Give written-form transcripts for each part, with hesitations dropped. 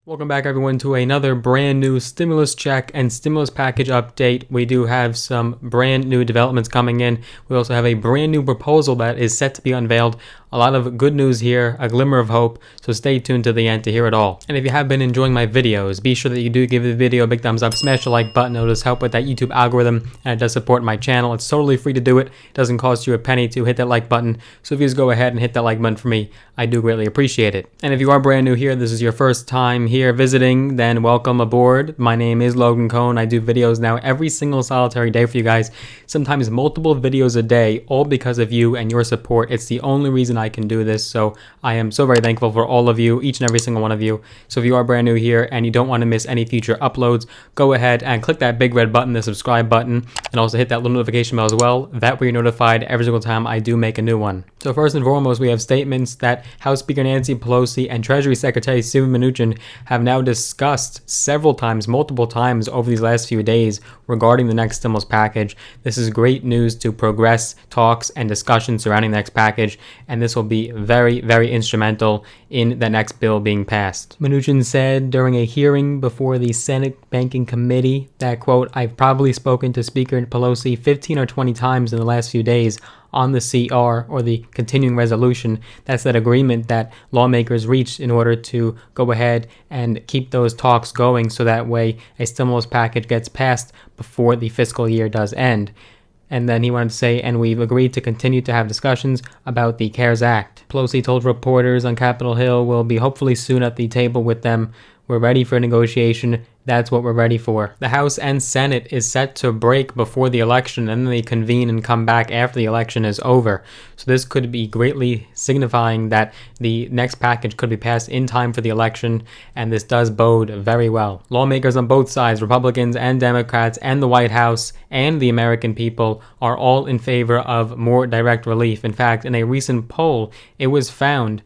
Welcome back everyone to another brand new stimulus check and stimulus package update. We do have some brand new developments coming in. We also have a brand new proposal that is set to be unveiled. A lot of good news here, a glimmer of hope, so stay tuned to the end to hear it all. And if you have been enjoying my videos, be sure that you do give the video a big thumbs up, smash the like button. It'll just help with that YouTube algorithm, and it does support my channel. It's totally free to do it. It doesn't cost you a penny to hit that like button, so if you just go ahead and hit that like button for me, I do greatly appreciate it. And if you are brand new here, this is your first time here visiting, then welcome aboard. My name is Logan Cohn. I do videos now every single solitary day for you guys, sometimes multiple videos a day, all because of you and your support. It's the only reason I can do this, so I am so very thankful for all of you, each and every single one of you. So if you are brand new here and you don't want to miss any future uploads, go ahead and click that big red button, the subscribe button, and also hit that little notification bell as well. That way you're notified every single time I do make a new one. So first and foremost, we have statements that House Speaker Nancy Pelosi and Treasury Secretary Steven Mnuchin have now discussed several times, multiple times over these last few days regarding the next stimulus package. This is great news to progress talks and discussions surrounding the next package, and this will be very, very instrumental in the next bill being passed. Mnuchin said during a hearing before the Senate Banking Committee that, quote, "I've probably spoken to Speaker Pelosi 15 or 20 times in the last few days on the CR, or the continuing resolution." That's that agreement that lawmakers reached in order to go ahead and keep those talks going so that way a stimulus package gets passed before the fiscal year does end. And then he wanted to say, and we've agreed to continue to have discussions about the CARES Act. Pelosi told reporters on Capitol Hill we'll be hopefully soon at the table with them. We're ready for negotiation. That's what we're ready for. The House and Senate is set to break before the election, and then they convene and come back after the election is over. So this could be greatly signifying that the next package could be passed in time for the election, and this does bode very well. Lawmakers on both sides, Republicans and Democrats, and the White House and the American people are all in favor of more direct relief. In fact, in a recent poll, it was found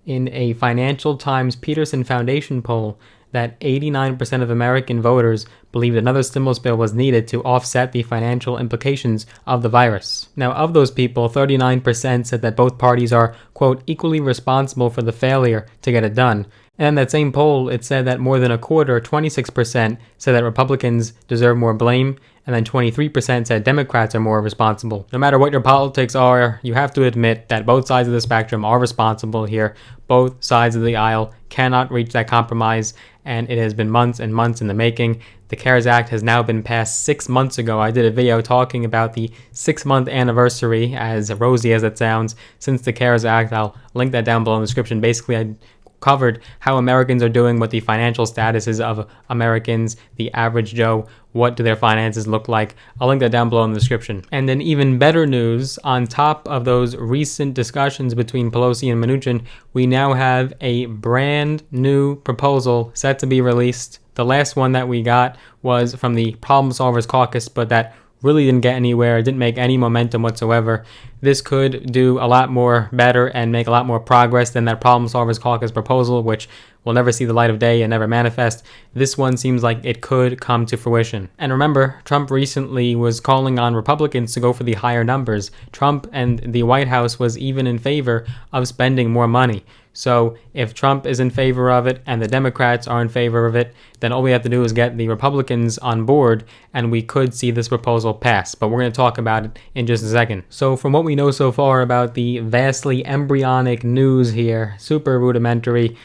in a Financial Times Peterson Foundation poll that 89% of American voters believed another stimulus bill was needed to offset the financial implications of the virus. Now, of those people, 39% said that both parties are, quote, equally responsible for the failure to get it done. And in that same poll, it said that more than a quarter, 26%, said that Republicans deserve more blame, and then 23% said Democrats are more responsible. No matter what your politics are, you have to admit that both sides of the spectrum are responsible here. Both sides of the aisle cannot reach that compromise, and it has been months and months in the making. The CARES Act has now been passed 6 months ago. I did a video talking about the 6-month anniversary, as rosy as it sounds, since the CARES Act. I'll link that down below in the description. Basically, I covered how Americans are doing, what the financial status is of Americans, the average Joe, what do their finances look like. I'll link that down below in the description. And then even better news, on top of those recent discussions between Pelosi and Mnuchin, we now have a brand new proposal set to be released. The last one that we got was from the Problem Solvers Caucus, but that really didn't get anywhere, didn't make any momentum whatsoever. This could do a lot more better and make a lot more progress than that Problem Solvers Caucus proposal, which will never see the light of day and never manifest. This one seems like it could come to fruition. And remember, Trump recently was calling on Republicans to go for the higher numbers. Trump and the White House was even in favor of spending more money. So if Trump is in favor of it and the Democrats are in favor of it, then all we have to do is get the Republicans on board and we could see this proposal pass. But we're going to talk about it in just a second. So from what we know so far about the vastly embryonic news here, super rudimentary,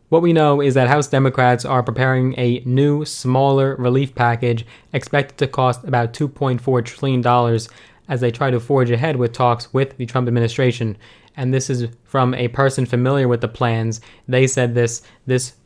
what we know is that House Democrats are preparing a new, smaller relief package expected to cost about $2.4 trillion as they try to forge ahead with talks with the Trump administration. And this is from a person familiar with the plans. They said this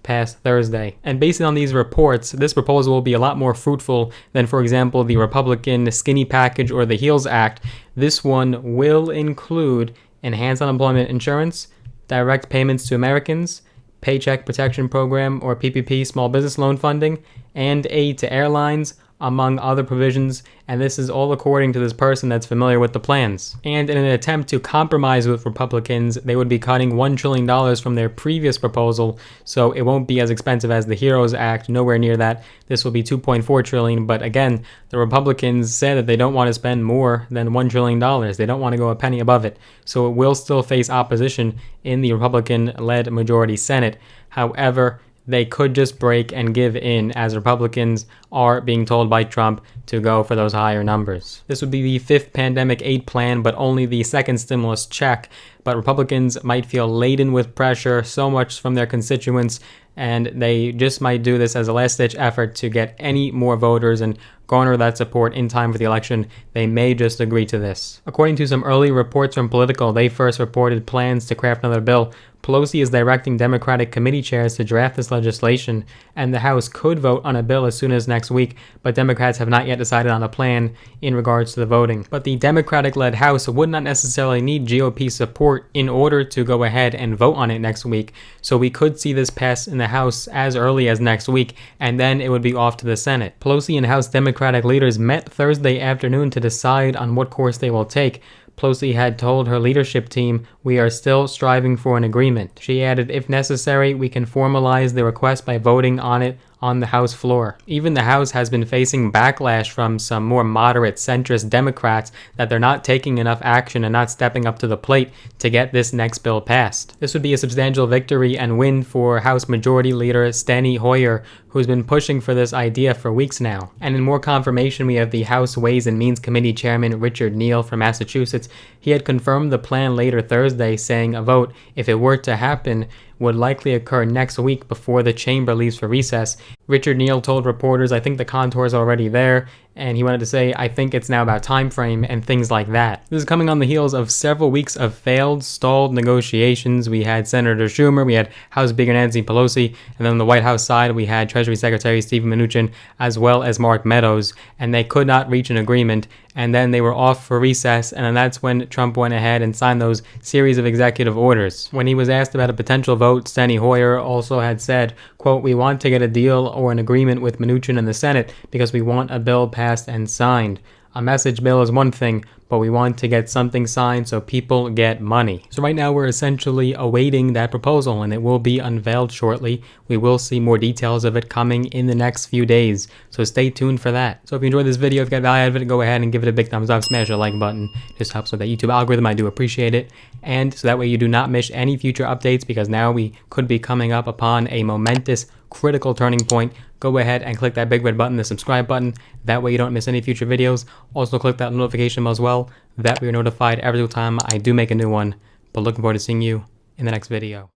past Thursday. And based on these reports, this proposal will be a lot more fruitful than, for example, the Republican Skinny Package or the HEALS Act. This one will include enhanced unemployment insurance, direct payments to Americans, Paycheck Protection Program or PPP small business loan funding, and aid to airlines, among other provisions, and this is all according to this person that's familiar with the plans. And in an attempt to compromise with Republicans, they would be cutting $1 trillion from their previous proposal, so it won't be as expensive as the HEROES Act, nowhere near that. This will be $2.4 trillion, but again, the Republicans said that they don't want to spend more than $1 trillion. They don't want to go a penny above it, so it will still face opposition in the Republican-led majority Senate. However, they could just break and give in, as Republicans are being told by Trump to go for those higher numbers. This would be the 5th pandemic aid plan, but only the 2nd stimulus check. But Republicans might feel laden with pressure, so much from their constituents, and they just might do this as a last-ditch effort to get any more voters and garner that support in time for the election. They may just agree to this. According to some early reports from Politico, they first reported plans to craft another bill. Pelosi is directing Democratic committee chairs to draft this legislation, and the House could vote on a bill as soon as next week, but Democrats have not yet decided on a plan in regards to the voting. But the Democratic-led House would not necessarily need GOP support in order to go ahead and vote on it next week, so we could see this pass in the House as early as next week, and then it would be off to the Senate. Pelosi and House Democratic leaders met Thursday afternoon to decide on what course they will take. Pelosi had told her leadership team, "We are still striving for an agreement." She added, "If necessary, we can formalize the request by voting on it on the House floor." Even the House has been facing backlash from some more moderate centrist Democrats that they're not taking enough action and not stepping up to the plate to get this next bill passed. This would be a substantial victory and win for House Majority Leader Steny Hoyer, who's been pushing for this idea for weeks now. And in more confirmation, we have the House Ways and Means Committee Chairman Richard Neal from Massachusetts. He had confirmed the plan later Thursday, saying a vote, if it were to happen, would likely occur next week before the chamber leaves for recess. Richard Neal told reporters, "I think the contours are already there," and he wanted to say, "I think it's now about time frame and things like that." This is coming on the heels of several weeks of failed, stalled negotiations. We had Senator Schumer, we had House Speaker Nancy Pelosi, and then on the White House side, we had Treasury Secretary Steven Mnuchin, as well as Mark Meadows, and they could not reach an agreement. And then they were off for recess, and then that's when Trump went ahead and signed those series of executive orders. When he was asked about a potential vote, Steny Hoyer also had said, quote, "We want to get a deal or an agreement with Mnuchin in the Senate because we want a bill passed and signed. A message bill is one thing, but we want to get something signed so people get money." So right now we're essentially awaiting that proposal, and it will be unveiled shortly. We will see more details of it coming in the next few days, so stay tuned for that. So if you enjoyed this video, if you got value out of it, go ahead and give it a big thumbs up, smash the like button. It just helps with that YouTube algorithm. I do appreciate it. And so that way you do not miss any future updates, because now we could be coming up upon a momentous, critical turning point. Go ahead and click that big red button, the subscribe button. That way you don't miss any future videos. Also click that notification bell as well. That way you're notified every single time I do make a new one. But looking forward to seeing you in the next video.